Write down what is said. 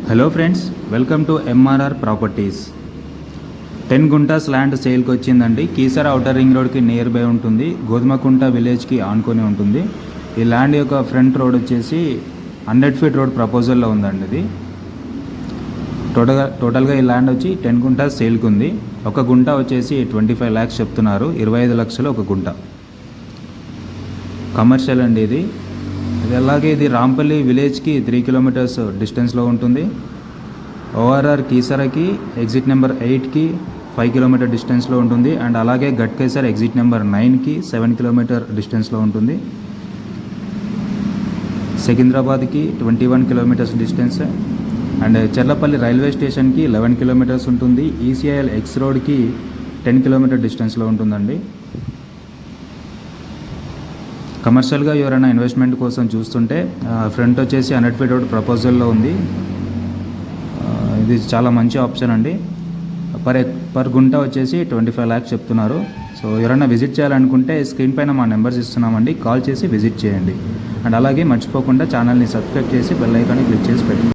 Hello friends, welcome to MRR properties. 10 guntas land సేల్కి వచ్చిందండి. Keesara outer ring రోడ్కి నియర్ బై ఉంటుంది. గోధుమకుంట విలేజ్కి ఆనుకొని ఉంటుంది. ఈ ల్యాండ్ యొక్క ఫ్రంట్ రోడ్ వచ్చేసి 100 ఫీట్ రోడ్ ప్రపోజల్లో ఉందండి. ఇది టోటల్గా ఈ ల్యాండ్ వచ్చి 10 గుంటాస్ సేల్కి ఉంది. ఒక గుంట వచ్చేసి 25 lakhs చెప్తున్నారు. 25 లక్షలు ఒక గుంట. కమర్షియల్ అండి ఇది. అలాగే ఇది రాంపల్లి విలేజ్కి 3 kilometers డిస్టెన్స్లో ఉంటుంది. ఓఆర్ఆర్ కీసరకి ఎగ్జిట్ నెంబర్ 8కి 5 kilometer డిస్టెన్స్లో ఉంటుంది. అండ్ అలాగే గట్కేసర్ ఎగ్జిట్ నెంబర్ 9కి 7 kilometer డిస్టెన్స్లో ఉంటుంది. సికింద్రాబాద్కి 21 kilometers distance. And Cherlapalli railway స్టేషన్కి 11 kilometers ఉంటుంది. ఈసీఐఎల్ ఎక్స్ రోడ్కి 10 kilometer డిస్టెన్స్లో ఉంటుందండి. కమర్షియల్గా ఎవరైనా ఇన్వెస్ట్మెంట్ కోసం చూస్తుంటే ఫ్రంట్ వచ్చేసి 100 ఫీట్ రోడ్ ప్రపోజల్లో ఉంది. ఇది చాలా మంచి ఆప్షన్ అండి. పర్ గుంట వచ్చేసి 25 lakhs చెప్తున్నారు. సో ఎవరైనా విజిట్ చేయాలనుకుంటే స్క్రీన్ పైన మా నెంబర్స్ ఇస్తున్నామండి. కాల్ చేసి విజిట్ చేయండి. అండ్ అలాగే మర్చిపోకుండా ఛానల్ని సబ్స్క్రైబ్ చేసి బెల్ ఐకాన్ని క్లిక్ చేసి పెట్టండి.